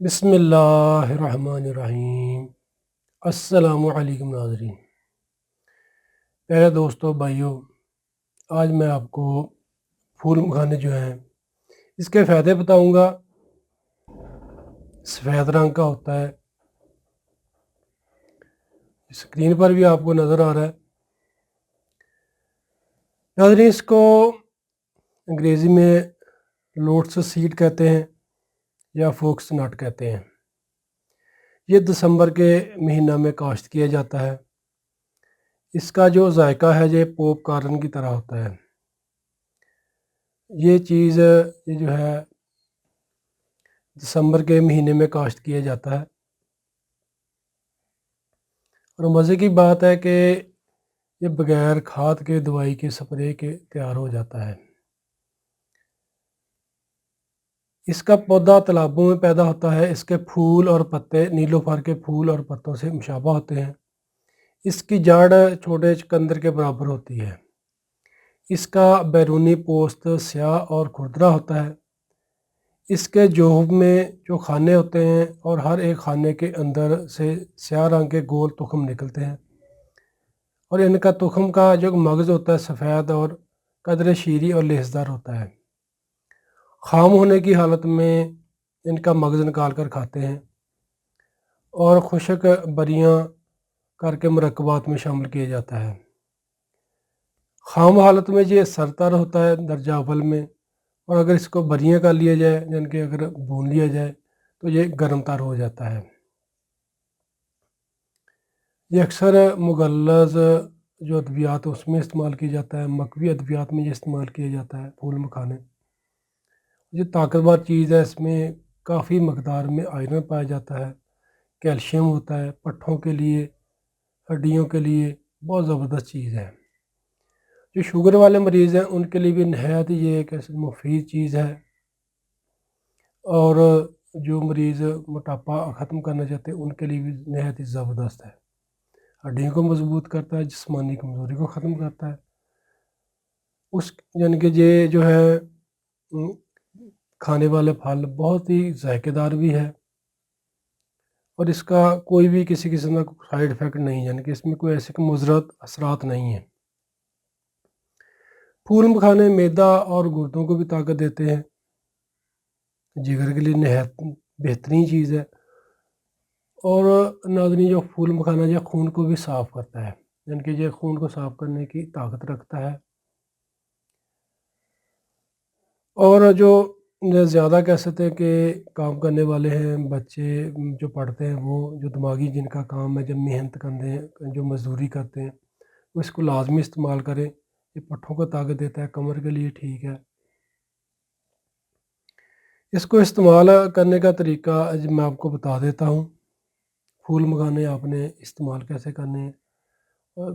بسم اللہ الرحمن الرحیم۔ السلام علیکم ناظرین، پیارے دوستو بھائیوں، آج میں آپ کو پھول مکھانے جو ہیں اس کے فائدے بتاؤں گا۔ سفید رنگ کا ہوتا ہے، اسکرین پر بھی آپ کو نظر آ رہا ہے۔ ناظرین، اس کو انگریزی میں لوٹس سیڈ کہتے ہیں یا فوکس نٹ کہتے ہیں۔ یہ دسمبر کے مہینہ میں کاشت کیا جاتا ہے۔ اس کا جو ذائقہ ہے یہ پوپ کارن کی طرح ہوتا ہے۔ یہ جو ہے دسمبر کے مہینے میں کاشت کیا جاتا ہے، اور مزے کی بات ہے کہ یہ بغیر کھاد کے، دوائی کے، سپرے کے تیار ہو جاتا ہے۔ اس کا پودا تالابوں میں پیدا ہوتا ہے۔ اس کے پھول اور پتے نیلوفر کے پھول اور پتوں سے مشابہ ہوتے ہیں۔ اس کی جڑ چھوٹے چقندر کے برابر ہوتی ہے۔ اس کا بیرونی پوست سیاہ اور کھردرا ہوتا ہے۔ اس کے جوف میں جو خانے ہوتے ہیں اور ہر ایک خانے کے اندر سے سیاہ رنگ کے گول تخم نکلتے ہیں، اور ان کا تخم کا جو مغز ہوتا ہے سفید اور قدرے شیریں اور لیسدار ہوتا ہے۔ خام ہونے کی حالت میں ان کا مغز نکال کر کھاتے ہیں اور خشک بریاں کر کے مرکبات میں شامل کیا جاتا ہے۔ خام حالت میں یہ سرتر ہوتا ہے درجہ اول میں، اور اگر اس کو بریاں کر لیا جائے یعنی کہ اگر بھون لیا جائے تو یہ گرم تر ہو جاتا ہے۔ یہ اکثر مغلظ جو ادویات اس میں استعمال کیا جاتا ہے، مکوی ادویات میں یہ استعمال کیا جاتا ہے پھول مکھانے۔ یہ طاقتور چیز ہے، اس میں کافی مقدار میں آئرن پایا جاتا ہے، کیلشیم ہوتا ہے، پٹھوں کے لیے، ہڈیوں کے لیے بہت زبردست چیز ہے۔ جو شوگر والے مریض ہیں ان کے لیے بھی نہایت یہ ایک مفید چیز ہے، اور جو مریض موٹاپا ختم کرنا چاہتے ہیں ان کے لیے بھی نہایت ہی زبردست ہے۔ ہڈیوں کو مضبوط کرتا ہے، جسمانی کمزوری کو ختم کرتا ہے۔ یعنی کہ یہ جو ہے کھانے والے پھل بہت ہی ذائقے دار بھی ہے، اور اس کا کوئی بھی کسی قسم کا سائیڈ افیکٹ نہیں، یعنی کہ اس میں کوئی ایسے مضرت اثرات نہیں ہیں۔ پھول مکھانے معدہ اور گردوں کو بھی طاقت دیتے ہیں، جگر کے لیے نہایت بہترین چیز ہے۔ اور ناظرین، جو پھول مکھانا یہ خون کو بھی صاف کرتا ہے، یعنی کہ یہ خون کو صاف کرنے کی طاقت رکھتا ہے۔ اور جو زیادہ کہہ سکتے ہیں کہ کام کرنے والے ہیں، بچے جو پڑھتے ہیں، وہ جو دماغی جن کا کام ہے، جب محنت کرتے ہیں، جو مزدوری کرتے ہیں، وہ اس کو لازمی استعمال کریں۔ یہ پٹھوں کو طاقت دیتا ہے، کمر کے لیے ٹھیک ہے۔ اس کو استعمال کرنے کا طریقہ میں آپ کو بتا دیتا ہوں۔ پھول مکھانے آپ نے استعمال کیسے کرنے ہیں، اور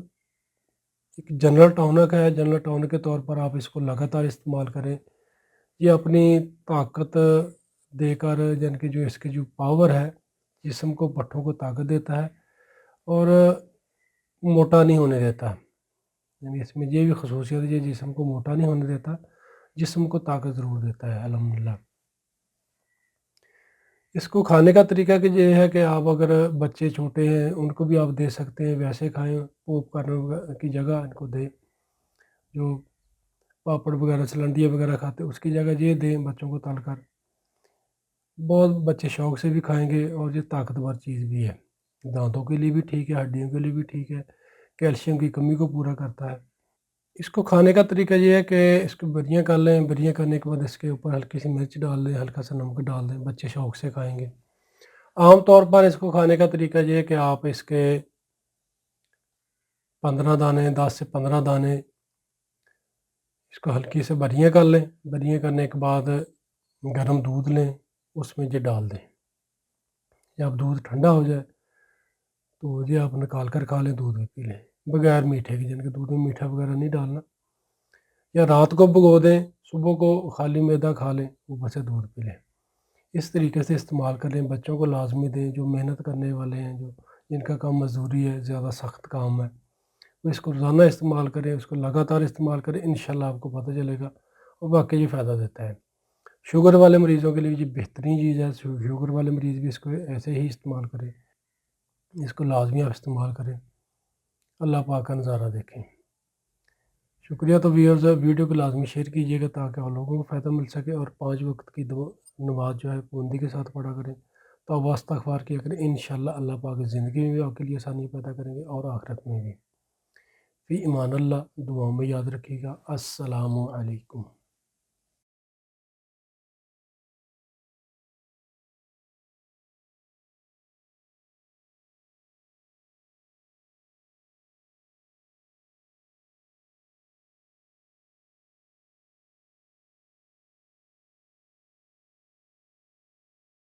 ایک جنرل ٹونک ہے، جنرل ٹونک کے طور پر آپ اس کو لگاتار استعمال کریں۔ یہ اپنی طاقت دے کر، یعنی کہ جو اس کی جو پاور ہے، جسم کو، پٹھوں کو طاقت دیتا ہے اور موٹا نہیں ہونے دیتا۔ یعنی اس میں یہ بھی خصوصیت ہے، یہ جسم کو موٹا نہیں ہونے دیتا، جسم کو طاقت ضرور دیتا ہے الحمدللہ۔ اس کو کھانے کا طریقہ کہ یہ ہے کہ آپ اگر بچے چھوٹے ہیں ان کو بھی آپ دے سکتے ہیں، ویسے کھائیں، پوپ کارن کی جگہ ان کو دیں۔ جو پاپڑ وغیرہ، سلنڈیاں وغیرہ کھاتے ہیں اس کی جگہ یہ دیں بچوں کو تل کر، بہت بچے شوق سے بھی کھائیں گے، اور یہ طاقتور چیز بھی ہے، دانتوں کے لیے بھی ٹھیک ہے، ہڈیوں کے لیے بھی ٹھیک ہے، کیلشیم کی کمی کو پورا کرتا ہے۔ اس کو کھانے کا طریقہ یہ ہے کہ اس کو بریاں کر لیں، بریاں کرنے کے بعد اس کے اوپر ہلکی سی مرچ ڈال دیں، ہلکا سا نمک ڈال دیں، بچے شوق سے کھائیں گے۔ عام طور پر اس کو کھانے کا طریقہ یہ ہے کہ آپ اس کے 15 دانے، 10 سے 15 دانے، اس کو ہلکی سے بریاں کر لیں۔ بریاں کرنے کے بعد گرم دودھ لیں، اس میں یہ ڈال دیں۔ جب دودھ ٹھنڈا ہو جائے تو یہ آپ نکال کر کھا لیں، دودھ بھی پی لیں بغیر میٹھے کے، جن کے دودھ میں میٹھا وغیرہ نہیں ڈالنا۔ یا رات کو بھگو دیں، صبح کو خالی معدہ کھا لیں، اوپر سے دودھ پی لیں۔ اس طریقے سے استعمال کر لیں، بچوں کو لازمی دیں، جو محنت کرنے والے ہیں، جو جن کا کام مزدوری ہے، زیادہ سخت کام ہے، وہ اس کو روزانہ استعمال کریں، اس کو لگاتار استعمال کریں، انشاءاللہ آپ کو پتہ چلے گا، اور واقعی یہ فائدہ دیتا ہے۔ شوگر والے مریضوں کے لیے یہ بہترین چیز ہے، شوگر والے مریض بھی اس کو ایسے ہی استعمال کریں، اس کو لازمی آپ استعمال کریں، اللہ پاک کا نظارہ دیکھیں۔ شکریہ۔ تو ویورز ویڈیو کو لازمی شیئر کیجیے گا تاکہ اور لوگوں کو فائدہ مل سکے، اور 5 وقت کی نماز جو ہے پابندی کے ساتھ پڑھا کریں، تو آپ واسطہ اخبار کیا کریں، انشاءاللہ اللہ پاک زندگی میں بھی آپ کے لیے آسانی پیدا کریں گے اور آخرت میں بھی۔ فی امان اللہ، دعاؤں میں یاد رکھیے گا۔ السلام علیکم۔